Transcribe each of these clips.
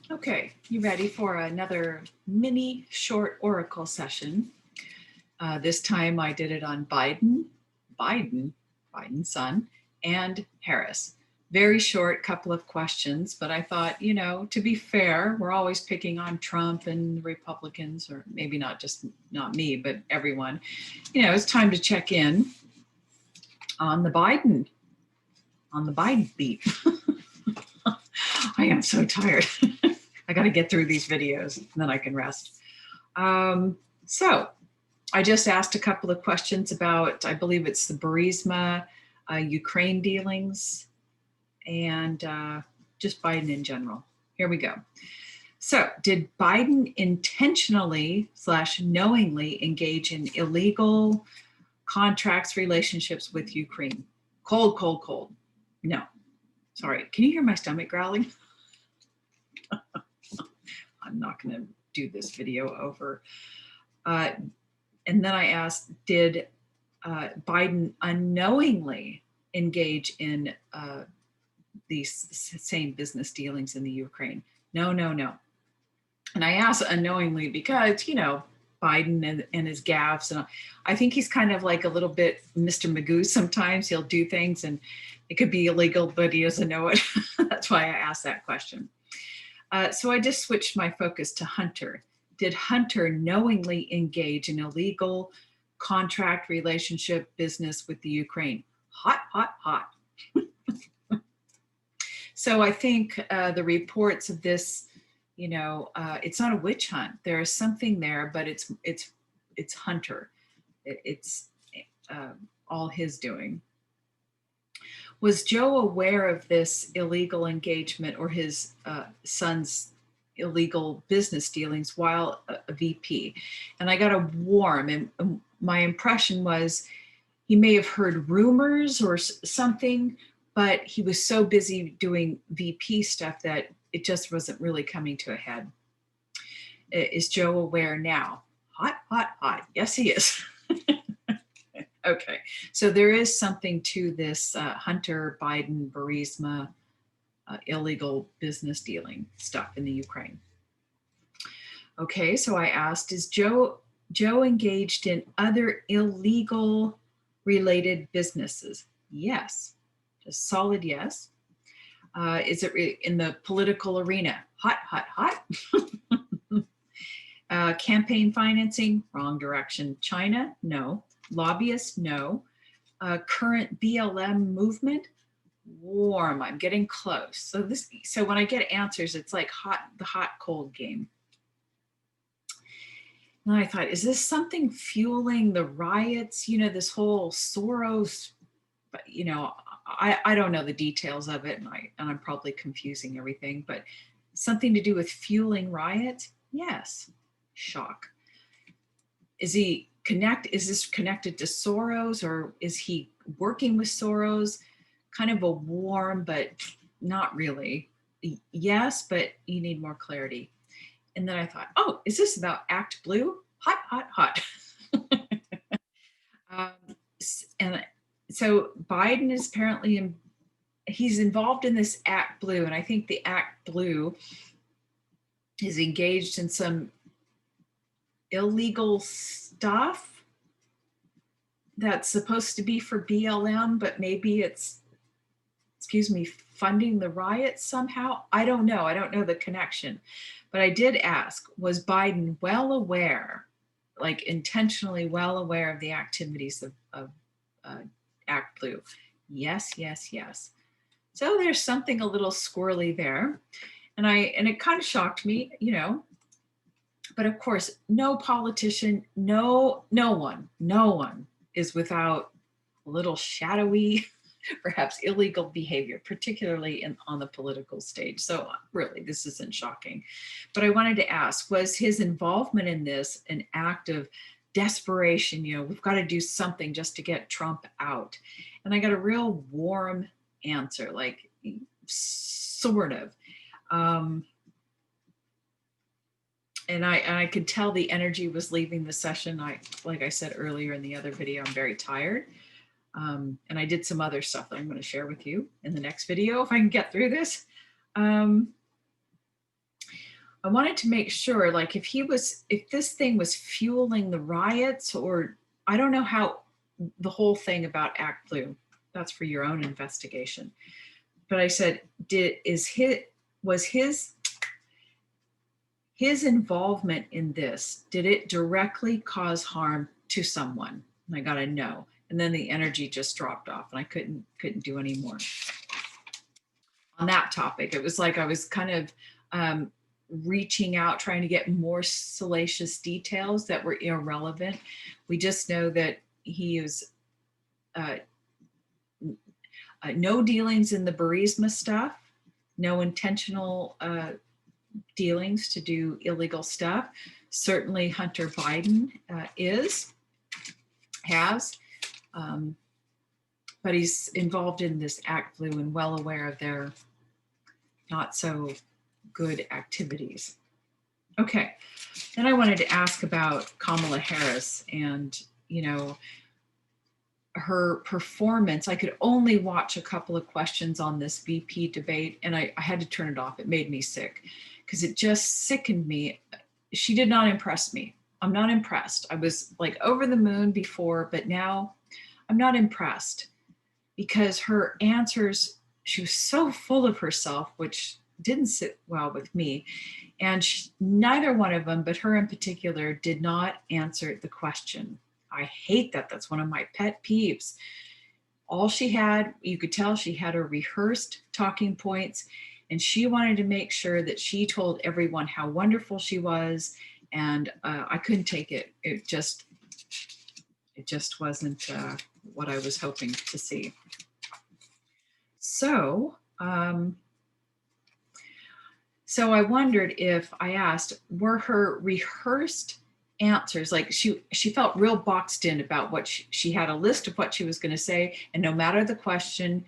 Okay, you ready for another mini short oracle session? This time I did it on Biden's son, and Harris. Very short couple of questions, but I thought, to be fair, we're always picking on Trump and the Republicans, or maybe not me, but everyone. It's time to check in on the Biden beat. I am so tired. I got to get through these videos and then I can rest. So I just asked a couple of questions about, I believe it's the Burisma, Ukraine dealings, and just Biden in general. Here we go. So did Biden intentionally / knowingly engage in illegal contracts, relationships with Ukraine? Cold, cold, cold. No. Sorry. Can you hear my stomach growling? I'm not going to do this video over. And then I asked, did Biden unknowingly engage in these same business dealings in the Ukraine? No, no, no. And I asked unknowingly because, Biden and his gaffes, and I think he's kind of like a little bit Mr. Magoo sometimes. He'll do things and it could be illegal, but he doesn't know it. That's why I asked that question. So I just switched my focus to Hunter. Did Hunter knowingly engage in illegal contract, relationship, business with the Ukraine? Hot, hot, hot. So I think the reports of this, it's not a witch hunt. There is something there, but it's Hunter. It's all his doing. Was Joe aware of this illegal engagement or his son's illegal business dealings while a VP? And I got a warm, and my impression was he may have heard rumors or something, but he was so busy doing VP stuff that it just wasn't really coming to a head. Is Joe aware now? Hot, hot, hot. Yes, he is. Okay, so there is something to this Hunter Biden Burisma illegal business dealing stuff in the Ukraine. Okay, so I asked, is Joe engaged in other illegal related businesses? Yes, just solid yes. Is it in the political arena? Hot, hot, hot. Campaign financing? Wrong direction. China? No. Lobbyists? No. Current BLM movement? Warm. I'm getting close. So when I get answers, it's like the hot cold game. And I thought, is this something fueling the riots? This whole Soros, I don't know the details of it, and I'm probably confusing everything, but something to do with fueling riots? Yes. Shock. Is this connected to Soros, or is he working with Soros? Kind of a warm, but not really. Yes, but you need more clarity. And then I thought, oh, is this about Act Blue? Hot, hot, hot. And so Biden is apparently he's involved in this Act Blue, and I think the Act Blue is engaged in some illegal stuff that's supposed to be for BLM, but maybe it's, funding the riots somehow. I don't know. I don't know the connection. But I did ask, was Biden well aware, like intentionally well aware of the activities of Act Blue? Yes, yes, yes. So there's something a little squirrely there. And it kind of shocked me, but of course, no politician, no one is without a little shadowy, perhaps illegal behavior, particularly on the political stage. So really, this isn't shocking. But I wanted to ask, was his involvement in this an act of desperation? We've got to do something just to get Trump out. And I got a real warm answer, like sort of. And I could tell the energy was leaving the session. Like I said earlier in the other video, I'm very tired. And I did some other stuff that I'm going to share with you in the next video if I can get through this. I wanted to make sure, like, if this thing was fueling the riots, or I don't know how the whole thing about Act Blue, that's for your own investigation. But I said, was his involvement in this, did it directly cause harm to someone? And I got a no. And then the energy just dropped off and I couldn't do any more on that topic. It was like I was kind of reaching out, trying to get more salacious details that were irrelevant. We just know that he is no dealings in the Burisma stuff, no intentional dealings to do illegal stuff. Certainly Hunter Biden has, but he's involved in this Act Blue and well aware of their not so good activities. Okay, then I wanted to ask about Kamala Harris and, her performance. I could only watch a couple of questions on this VP debate and I had to turn it off. It made me sick because it just sickened me. She did not impress me. I'm not impressed. I was like over the moon before, but now I'm not impressed because her answers, she was so full of herself, which didn't sit well with me. And neither one of them, but her in particular, did not answer the question. I hate that. That's one of my pet peeves. All she had, you could tell she had her rehearsed talking points, and she wanted to make sure that she told everyone how wonderful she was. And I couldn't take it. It just wasn't what I was hoping to see. So, so I wondered if I asked, were her rehearsed answers, like she felt real boxed in about what she had a list of what she was going to say, and no matter the question,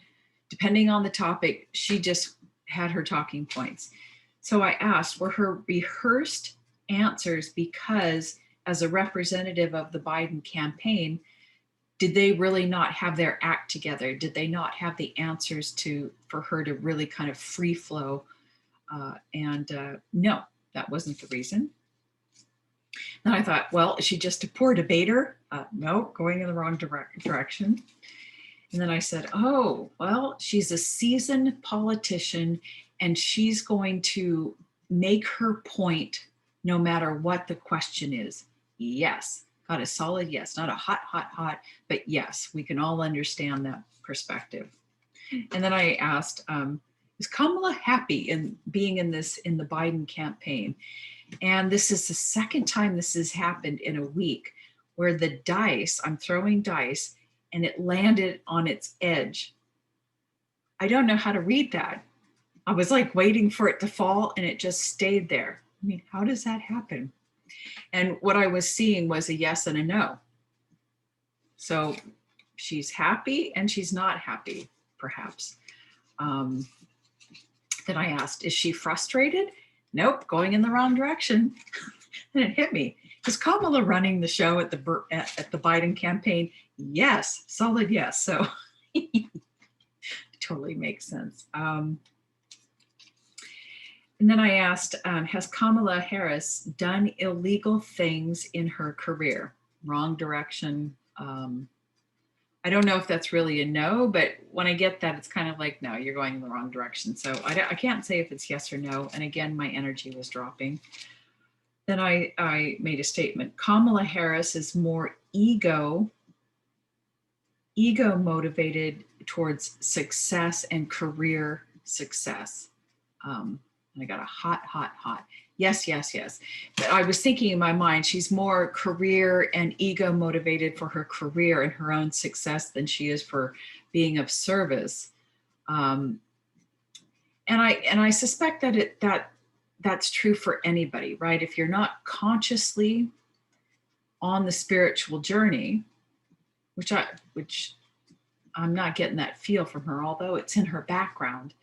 depending on the topic, she just had her talking points. So I asked, were her rehearsed answers because as a representative of the Biden campaign, did they really not have their act together? Did they not have the answers for her to really kind of free flow? No, that wasn't the reason. And I thought, well, is she just a poor debater? No, going in the wrong direction. And then I said, oh, well, she's a seasoned politician and she's going to make her point no matter what the question is. Yes, got a solid yes, not a hot, but yes, we can all understand that perspective. And then I asked, is Kamala happy in being in the Biden campaign? And this is the second time this has happened in a week where the dice, I'm throwing dice, and it landed on its edge. I don't know how to read that. I was like waiting for it to fall and it just stayed there. I mean, how does that happen? And what I was seeing was a yes and a no. So she's happy and she's not happy, perhaps. Then I asked, is she frustrated? Nope, going in the wrong direction. And it hit me. Is Kamala running the show at the Biden campaign? Yes, solid yes. So it totally makes sense. And then I asked, has Kamala Harris done illegal things in her career? Wrong direction. I don't know if that's really a no, but when I get that, it's kind of like, no, you're going in the wrong direction. So I can't say if it's yes or no. And again, my energy was dropping. Then I made a statement. Kamala Harris is more ego motivated towards success and career success. And I got a hot. Yes. But I was thinking in my mind, she's more career and ego motivated for her career and her own success than she is for being of service. And I suspect that that's true for anybody, right? If you're not consciously on the spiritual journey, which I'm not getting that feel from her, although it's in her background,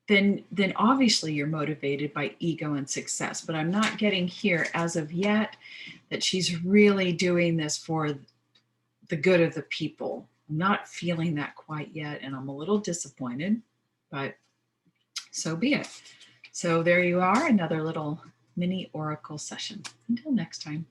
then obviously you're motivated by ego and success. But I'm not getting here as of yet that she's really doing this for the good of the people. I'm not feeling that quite yet, and I'm a little disappointed, but so be it. So there you are, another little mini Oracle session. Until next time.